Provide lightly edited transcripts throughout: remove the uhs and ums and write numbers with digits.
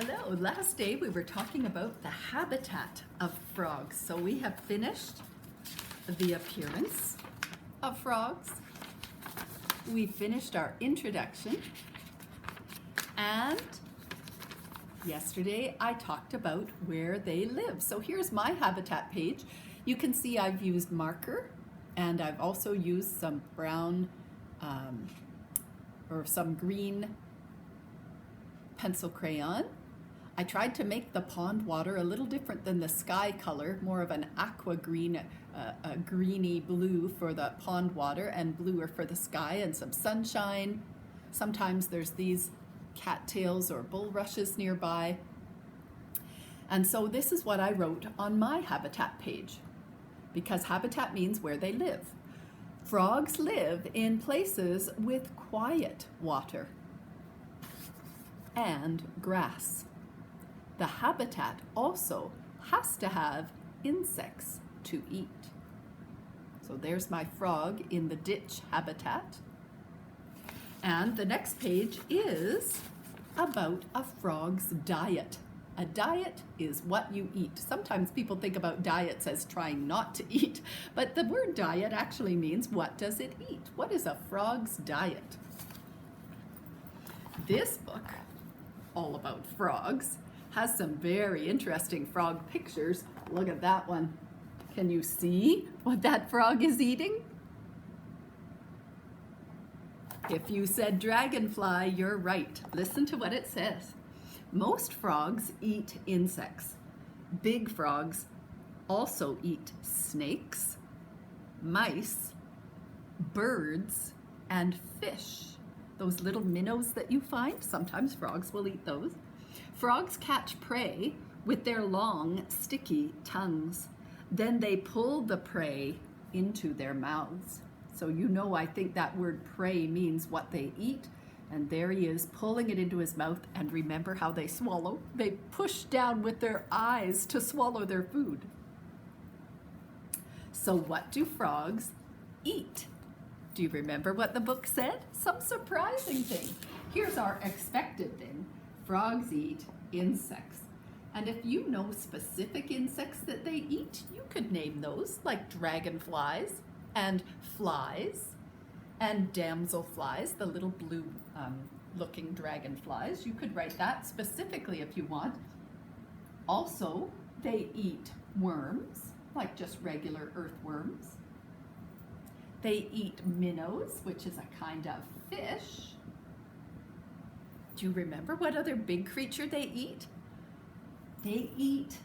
Hello, last day we were talking about the habitat of frogs. So we have finished the appearance of frogs. We finished our introduction. And yesterday I talked about where they live. So here's my habitat page. You can see I've used marker and I've also used some brown or some green pencil crayon. I tried to make the pond water a little different than the sky color, more of an aqua green, a greeny blue for the pond water and bluer for the sky, and some sunshine. Sometimes there's these cattails or bulrushes nearby. And so this is what I wrote on my habitat page, because habitat means where they live. Frogs live in places with quiet water and grass. The habitat also has to have insects to eat. So there's my frog in the ditch habitat. And the next page is about a frog's diet. A diet is what you eat. Sometimes people think about diets as trying not to eat, but the word diet actually means what does it eat? What is a frog's diet? This book, all about frogs, has some very interesting frog pictures. Look at that one. Can you see what that frog is eating? If you said dragonfly, you're right. Listen to what it says. Most frogs eat insects. Big frogs also eat snakes, mice, birds, and fish. Those little minnows that you find, sometimes frogs will eat those. Frogs catch prey with their long, sticky tongues. Then they pull the prey into their mouths. So you know, I think that word prey means what they eat. And there he is, pulling it into his mouth. And remember how they swallow? They push down with their eyes to swallow their food. So what do frogs eat? Do you remember what the book said? Some surprising thing. Here's our expected thing. Frogs eat insects. And if you know specific insects that they eat, you could name those, like dragonflies and flies and damselflies, the little blue looking dragonflies. You could write that specifically if you want. Also, they eat worms, like just regular earthworms. They eat minnows, which is a kind of fish. Do you remember what other big creature they eat? They eat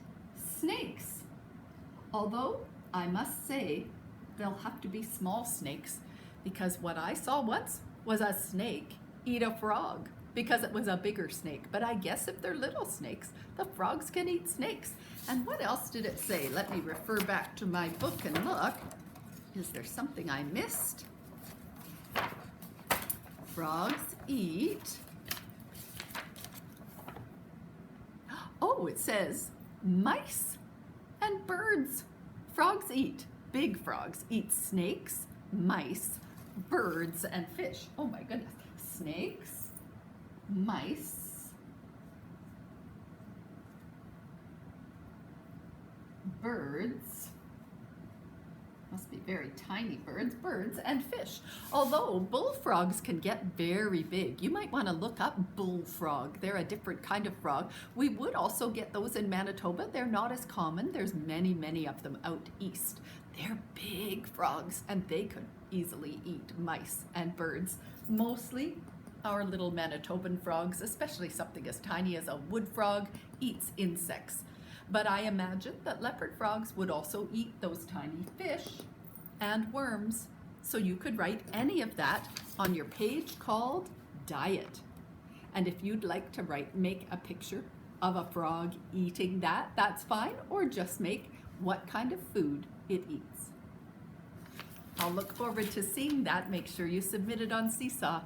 snakes. Although, I must say, they'll have to be small snakes, because what I saw once was a snake eat a frog because it was a bigger snake. But I guess if they're little snakes, the frogs can eat snakes. And what else did it say? Let me refer back to my book and look. Is there something I missed? Frogs eat. Oh, it says mice and birds. Frogs eat. Big frogs eat snakes, mice, birds, and fish. Oh my goodness. Snakes, mice, birds, must be very tiny birds, and fish. Although bullfrogs can get very big. You might want to look up bullfrog. They're a different kind of frog. We would also get those in Manitoba. They're not as common. There's many of them out east. They're big frogs, and they could easily eat mice and birds. Mostly our little Manitoban frogs, especially something as tiny as a wood frog, eats insects. But I imagine that leopard frogs would also eat those tiny fish and worms. So you could write any of that on your page called Diet. And if you'd like to make a picture of a frog eating that, that's fine, or just make what kind of food it eats. I'll look forward to seeing that. Make sure you submit it on Seesaw.